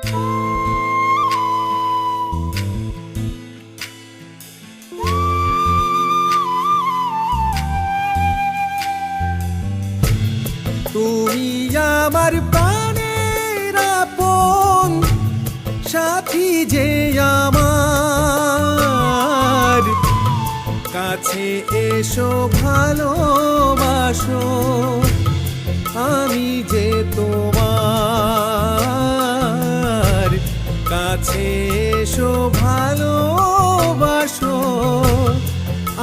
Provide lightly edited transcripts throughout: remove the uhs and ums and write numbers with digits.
তুমি আমার প্রাণের আপন সাথী যে আমার, কাছে এসো ভালোবাসো আমি যে তোমার, কাছে এসো ভালোবাসো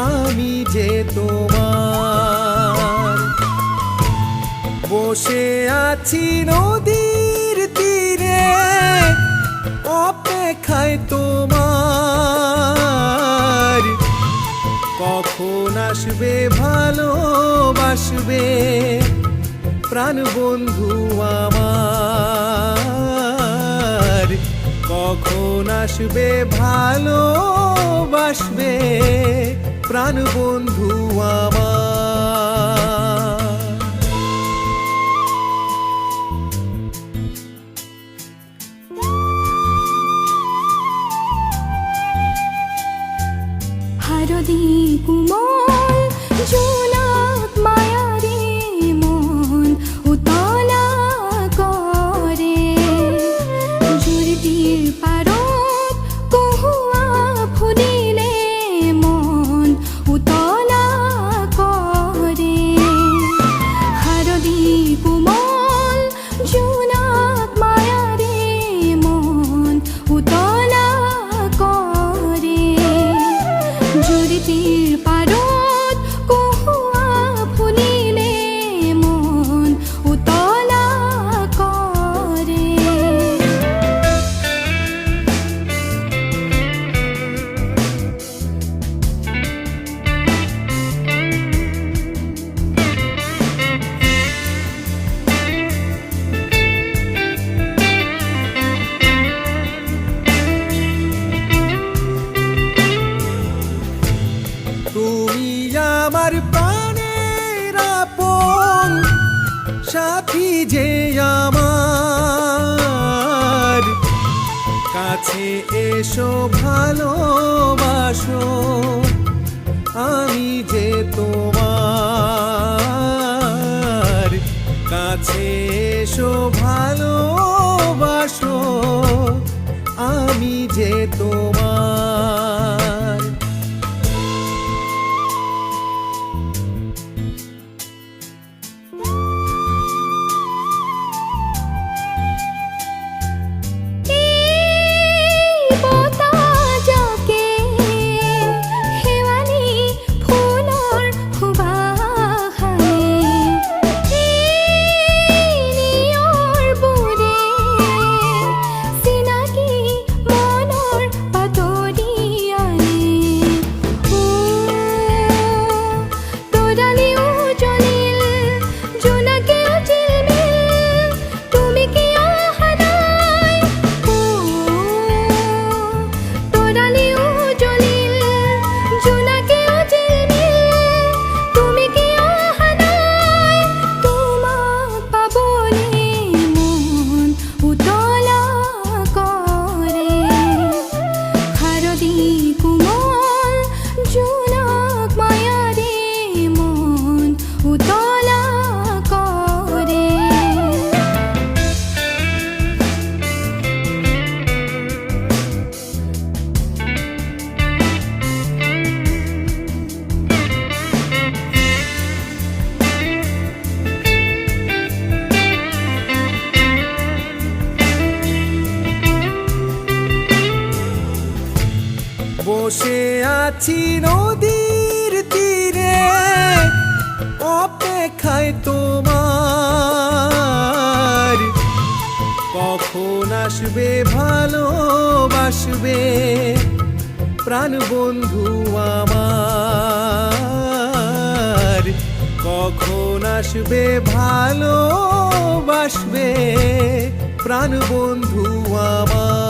আমি যে তোমার। বসে আছি নদীর তীরে অপেক্ষায় তোমার, কখন আসবে ভালোবাসবে প্রাণ বন্ধু আমার, কখন আসবে ভালোবাসবে প্রাণ বন্ধু আমার। হারদি কুমল জোনাক মায়ারে মন উতলা করে, জুড়িটির পারত কহুয়া ফুলিলে মন উতলা করে। হারদি কুমল জোনাক মায়ারে মন উতলা করে, জুড়িটির পারত কহুয়া ফুলিলে মন উতলা করে। তুমি আমার প্রাণের আপন সাথী যে আমার, কাছে এসো ভালোবাসো আমি যে তোমার, কাছে এসো ভালোবাসো আমি যে তোমার। বসে আছি নদীর তীরে অপেক্ষায় তোমার, কখন আসবে ভালোবাসবে প্রাণ বন্ধু আমার, কখন আসবে ভালোবাসবে প্রাণ বন্ধু আমার।